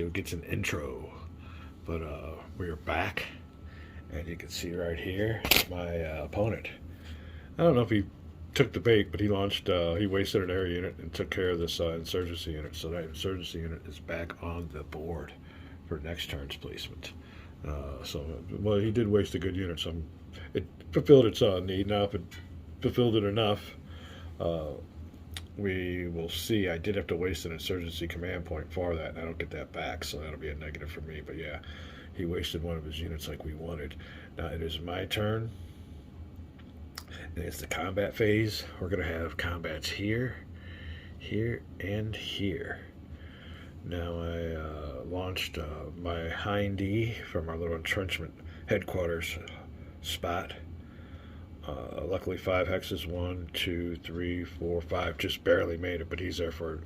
video gets an intro. But we're back, and you can see right here my opponent. I don't know if he took the bait, but he wasted an air unit and took care of this insurgency unit. So that insurgency unit is back on the board for next turn's placement. Well, he did waste a good unit, so it fulfilled its need. Now, if it fulfilled it enough, we will see. I did have to waste an insurgency command point for that, and I don't get that back, so that'll be a negative for me. But yeah, he wasted one of his units like we wanted. Now it is my turn, and it's the combat phase. We're going to have combats here, here, and here. Now I launched my Hindy from our little entrenchment headquarters spot. Luckily 5 hexes, 1, 2, 3, 4, 5, just barely made it, but he's there for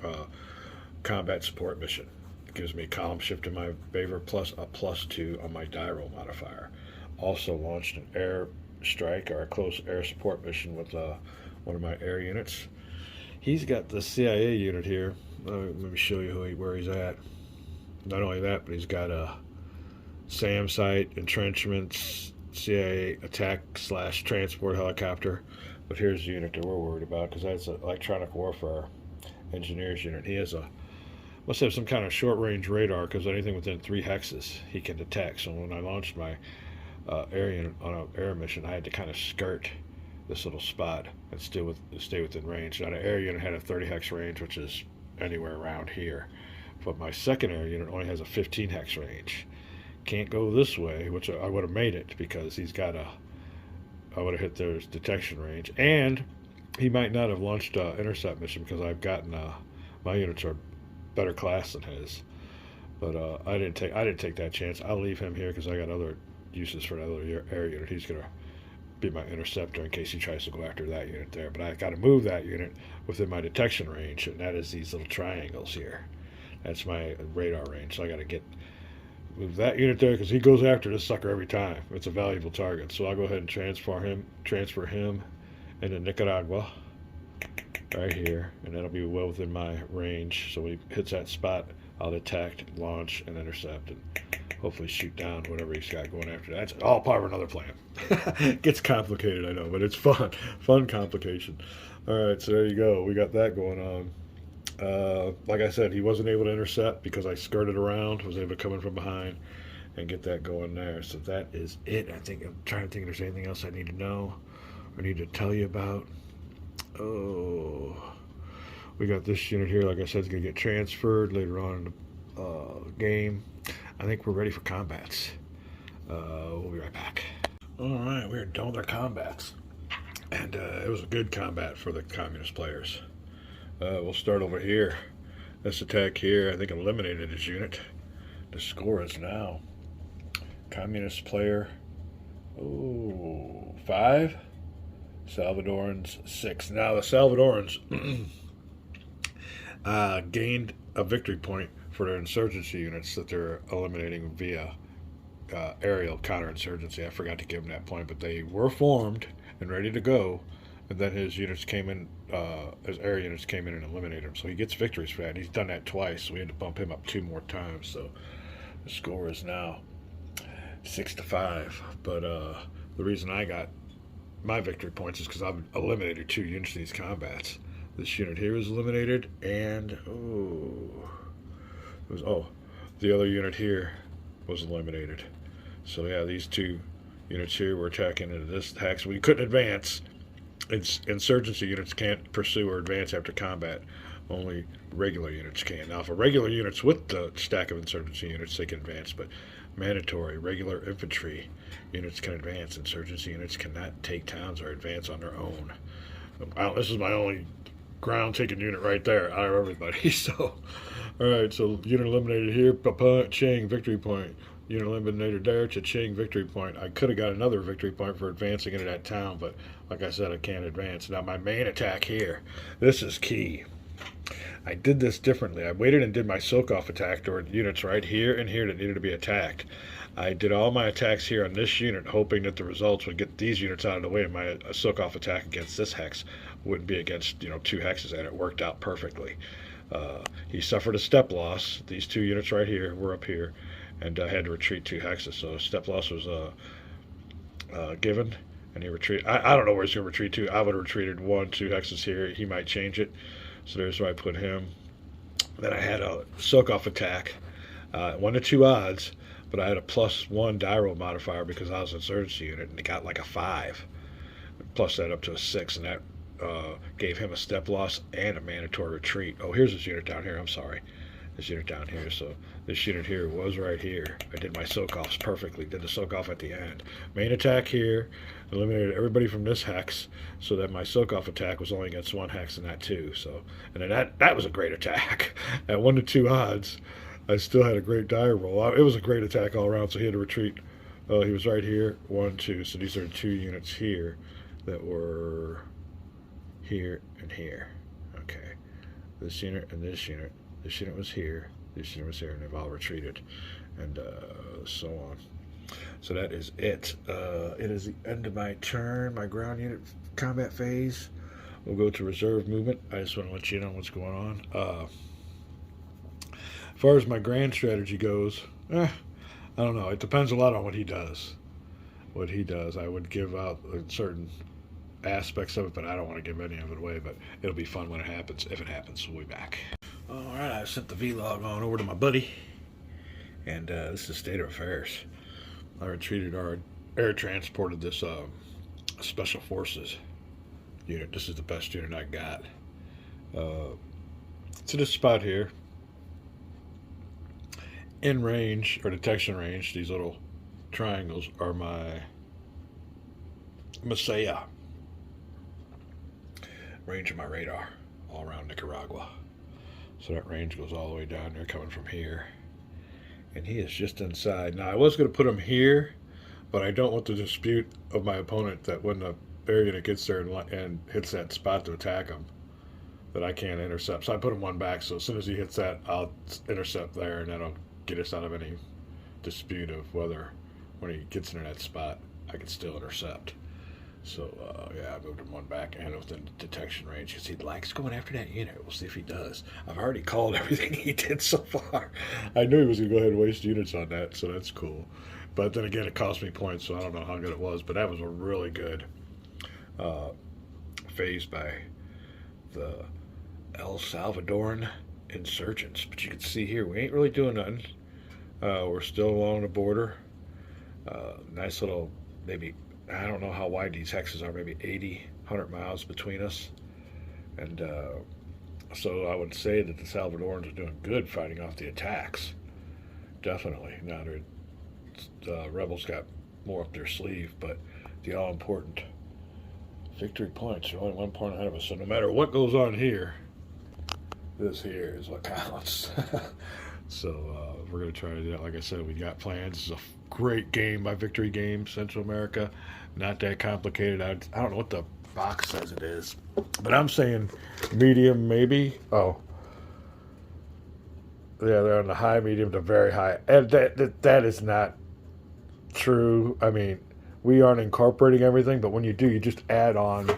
combat support mission. It gives me column shift in my favor plus a +2 on my die roll modifier. Also launched an air strike or a close air support mission with one of my air units. He's got the CIA unit here. Let me show you where he's at. Not only that, but he's got a SAM site, entrenchments, CIA attack/transport helicopter. But here's the unit that we're worried about, because that's an electronic warfare engineers unit. He must have some kind of short-range radar, because anything within 3 hexes he can detect. So when I launched my air unit on an air mission, I had to kind of skirt this little spot and still stay within range. Now the air unit had a 30 hex range, which is anywhere around here, but my second air unit only has a 15 hex range. Can't go this way, which I would have made it, because I would have hit their detection range, and he might not have launched an intercept mission, because I've gotten my units are better class than his. But I didn't take that chance. I'll leave him here because I got other uses for another air unit. He's gonna be my interceptor in case he tries to go after that unit there. But I got to move that unit within my detection range, and that is these little triangles here. That's my radar range. So I got to move that unit there, because he goes after this sucker every time. It's a valuable target. So I'll go ahead and transfer him into Nicaragua right here, and that'll be well within my range. So when he hits that spot, I'll detect, launch, and intercept, and hopefully shoot down whatever he's got going after. That's all part of another plan. It gets complicated, I know, but it's fun complication. All right, so there you go. We got that going on. Like I said, he wasn't able to intercept because I skirted around, was able to come in from behind and get that going there. So that is it. I'm trying to think if there's anything else I need to know or need to tell you about. Oh, we got this unit here. Like I said, it's going to get transferred later on in the game. I think we're ready for combats. We'll be right back. All right, we're done with our combats. And it was a good combat for the communist players. We'll start over here. This attack here, I think, eliminated his unit. The score is now communist player 5, Salvadorans 6. Now the Salvadorans gained a victory point for their insurgency units that they're eliminating via aerial counterinsurgency. I forgot to give them that point, but they were formed and ready to go, and then his units came in, his air units came in and eliminated him. So he gets victories for that. He's done that twice, so we had to bump him up 2 more times. So the score is now 6-5. But the reason I got my victory points is because I've eliminated 2 units in these combats. This unit here was eliminated, and the other unit here was eliminated. So yeah, these 2 units here were attacking into this attack, so we couldn't advance. Insurgency units can't pursue or advance after combat. Only regular units can. Now, if a regular unit's with the stack of insurgency units, they can advance, but mandatory regular infantry units can advance. Insurgency units cannot take towns or advance on their own. This is my only ground-taking unit right there out of everybody. So, all right, so unit eliminated here, Ching, victory point. Unit eliminated there, Ching, victory point. I could have got another victory point for advancing into that town, but like I said, I can't advance. Now, my main attack here, this is key. I did this differently. I waited and did my soak-off attack toward units right here and here that needed to be attacked. I did all my attacks here on this unit, hoping that the results would get these units out of the way, and my soak-off attack against this hex wouldn't be against 2 hexes, and it worked out perfectly. He suffered a step loss. These 2 units right here were up here, and had to retreat 2 hexes. So step loss was given, and he retreated. I don't know where he's going to retreat to. I would have retreated 1, 2 hexes here. He might change it. So there's where I put him. Then I had a soak off attack, 1 to 2 odds, but I had a +1 die roll modifier because I was an insurgency unit, and it got like a 5. Plus that up to a 6, and that gave him a step loss and a mandatory retreat. Oh, here's this unit down here. I'm sorry. This unit down here. So this unit here was right here. I did my soak offs perfectly. Did the soak off at the end. Main attack here. Eliminated everybody from this hex so that my soak off attack was only against 1 hex and not 2. So, and then that was a great attack. At 1 to 2 odds, I still had a great die roll. It was a great attack all around, so he had to retreat. He was right here. 1, 2. So these are 2 units here that were here and here. Okay. This unit and this unit. This unit was here. This unit was here, and they've all retreated, and so on. So that is it. It is the end of my turn. My ground unit combat phase. We'll go to reserve movement. I just want to let you know what's going on. As far as my grand strategy goes, I don't know. It depends a lot on what he does. What he does, I would give out certain aspects of it, but I don't want to give any of it away. But it'll be fun when it happens. If it happens, we'll be back. All right, I sent the vlog on over to my buddy, and this is state of affairs. I retreated or air transported this special forces unit. This is the best unit I got. To this spot here, in range or detection range, these little triangles are my Messiah. Range of my radar all around Nicaragua. So that range goes all the way down there coming from here. And he is just inside. Now, I was going to put him here, but I don't want the dispute of my opponent that when the air unit gets there and hits that spot to attack him, that I can't intercept. So I put him 1 back, so as soon as he hits that, I'll intercept there, and that'll get us out of any dispute of whether when he gets into that spot, I can still intercept. So, yeah, I moved him 1 back and within detection range because he likes going after that unit. We'll see if he does. I've already called everything he did so far. I knew he was going to go ahead and waste units on that, so that's cool. But then again, it cost me points, so I don't know how good it was. But that was a really good phase by the El Salvadoran insurgents. But you can see here, we ain't really doing nothing. We're still along the border. Nice little, maybe, I don't know how wide these hexes are, maybe 80, 100 miles between us. And so I would say that the Salvadorans are doing good fighting off the attacks. Definitely. Now, the rebels got more up their sleeve, but the all-important victory points are only 1 point ahead of us. So no matter what goes on here, this here is what counts. So we're going to try to do that. Like I said, we got plans. This is a great game by Victory Games, Central America. Not that complicated. I don't know what the box says it is, but I'm saying medium, maybe. Oh, yeah, they're on the high, medium to very high, and that is not true. I mean, we aren't incorporating everything, but when you do, you just add on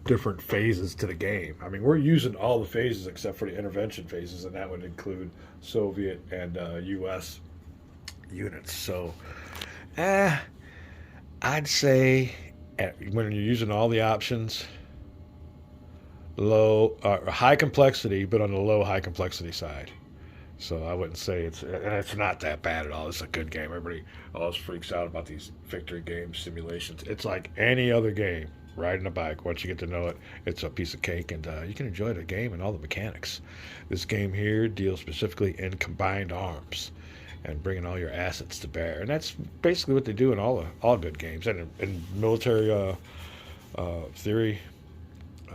different phases to the game. I mean, we're using all the phases except for the intervention phases, and that would include Soviet and U.S. units. So, I'd say when you're using all the options, high complexity, but on the low high complexity side. So I wouldn't say it's not that bad at all. It's a good game. Everybody always freaks out about these Victory Game simulations. It's like any other game. Riding a bike. Once you get to know it, it's a piece of cake, and you can enjoy the game and all the mechanics. This game here deals specifically in combined arms and bringing all your assets to bear, and that's basically what they do in all good games and in military theory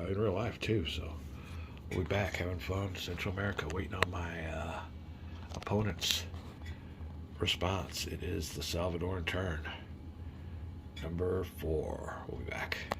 in real life too. So we'll be back having fun, Central America, waiting on my opponent's response. It is the Salvadoran turn. Number 4. We'll be back.